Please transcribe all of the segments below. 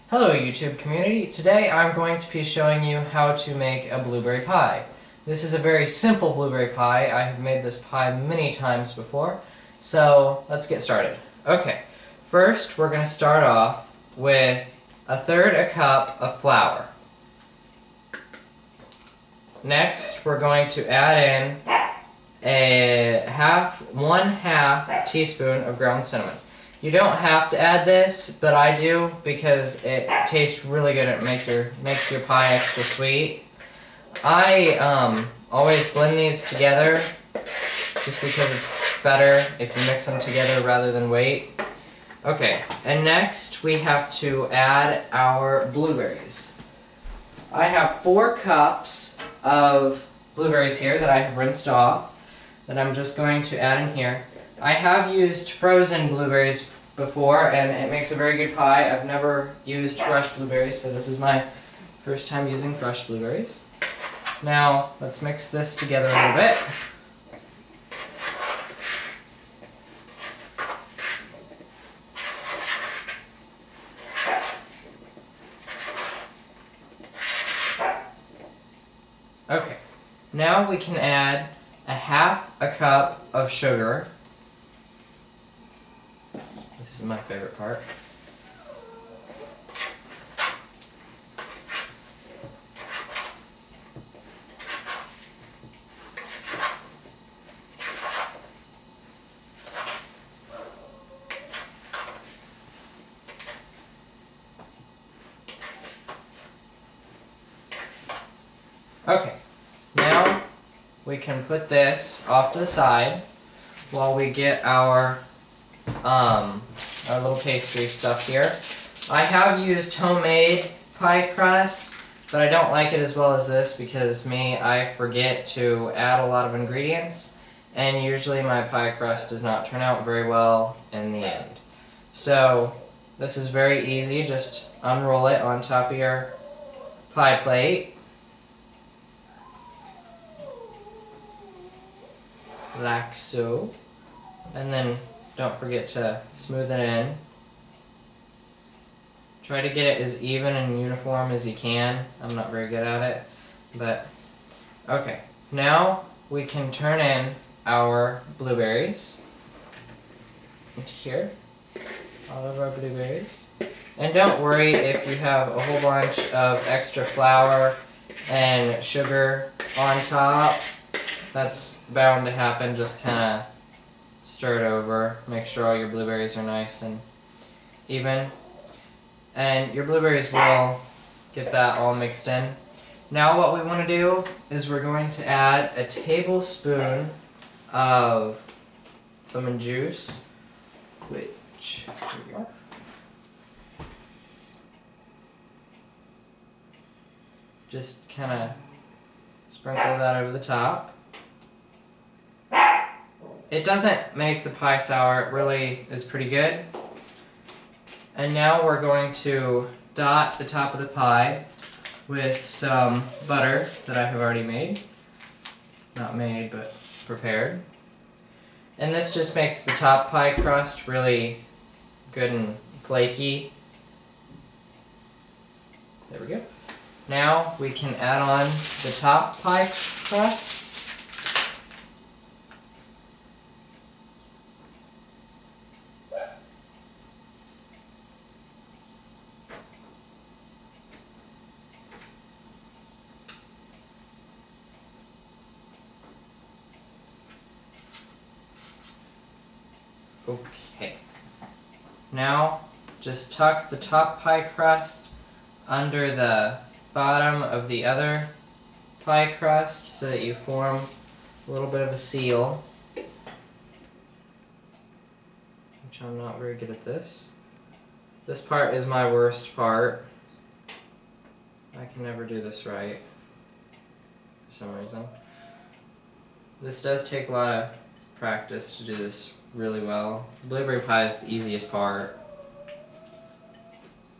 Hello YouTube community. Today I'm going to be showing you how to make a blueberry pie. This is a very simple blueberry pie. I have made this pie many times before. So let's get started. Okay, first we're going to start off with 1/3 cup of flour. Next we're going to add in 1/2 teaspoon of ground cinnamon. You don't have to add this, but I do because it tastes really good. It makes your pie extra sweet. I always blend these together just because it's better if you mix them together rather than wait. Okay, and next we have to add our blueberries. I have 4 cups of blueberries here that I have rinsed off that I'm just going to add in here. I have used frozen blueberries before and it makes a very good pie. I've never used fresh blueberries, so this is my first time using fresh blueberries. Now let's mix this together a little bit. Okay, now we can add 1/2 cup of sugar. This is my favorite part. Okay, now we can put this off to the side while we get our little pastry stuff here. I have used homemade pie crust, but I don't like it as well as this because I forget to add a lot of ingredients, and usually my pie crust does not turn out very well in the end. So this is very easy. Just unroll it on top of your pie plate. Like so. And then don't forget to smooth it in. Try to get it as even and uniform as you can. I'm not very good at it, but okay. Now we can turn in our blueberries into here. All of our blueberries. And don't worry if you have a whole bunch of extra flour and sugar on top. That's bound to happen. Just kind of stir it over. Make sure all your blueberries are nice and even. And your blueberries will get that all mixed in. Now what we want to do is we're going to add a tablespoon of lemon juice, which, here we go. Just kind of sprinkle that over the top. It doesn't make the pie sour, it really is pretty good. And now we're going to dot the top of the pie with some butter that I have already made. Not made, but prepared. And this just makes the top pie crust really good and flaky. There we go. Now we can add on the top pie crust. Okay, now just tuck the top pie crust under the bottom of the other pie crust so that you form a little bit of a seal, which I'm not very good at this. This part is my worst part. I can never do this right for some reason. This does take a lot of practice to do this really well. Blueberry pie is the easiest part.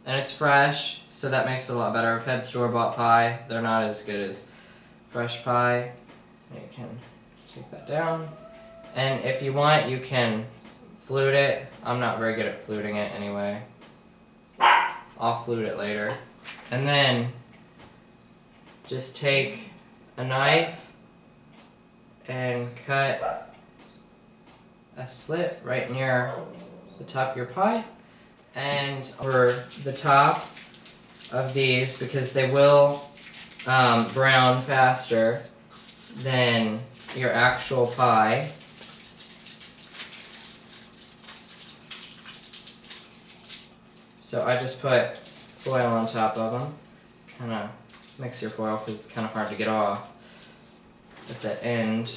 And it's fresh, so that makes it a lot better. I've had store-bought pie. They're not as good as fresh pie. You can take that down. And if you want, you can flute it. I'm not very good at fluting it anyway. I'll flute it later. And then just take a knife and cut a slit right near the top of your pie. And over the top of these, because they will brown faster than your actual pie. So I just put foil on top of them. Kind of mix your foil because it's kind of hard to get off at the end.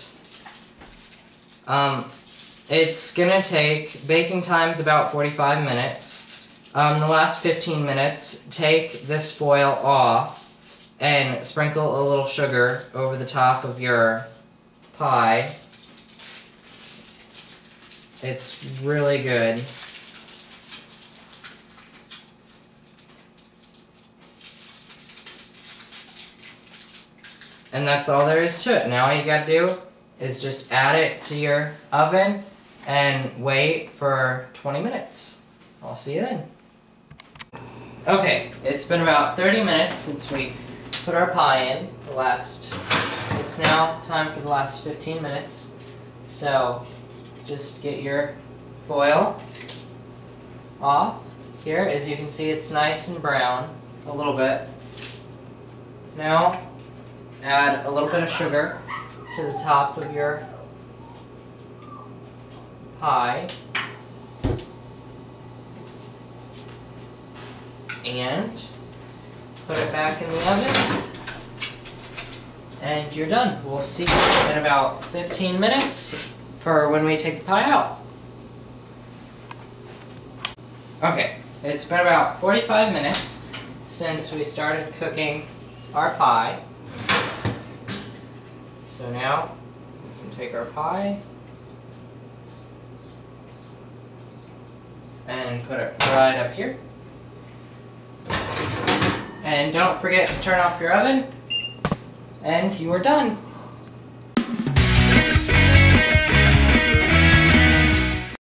It's gonna take, baking time's about 45 minutes. The last 15 minutes, take this foil off and sprinkle a little sugar over the top of your pie. It's really good. And that's all there is to it. Now all you gotta do is just add it to your oven and wait for 20 minutes. I'll see you then. Okay, it's been about 30 minutes since we put our pie in. It's now time for the last 15 minutes. So just get your foil off. Here, as you can see, it's nice and brown, a little bit. Now, add a little bit of sugar to the top of your pie. And put it back in the oven. And you're done. We'll see you in about 15 minutes for when we take the pie out. Okay, it's been about 45 minutes since we started cooking our pie. So now we can take our pie and put it right up here. And don't forget to turn off your oven, and you are done.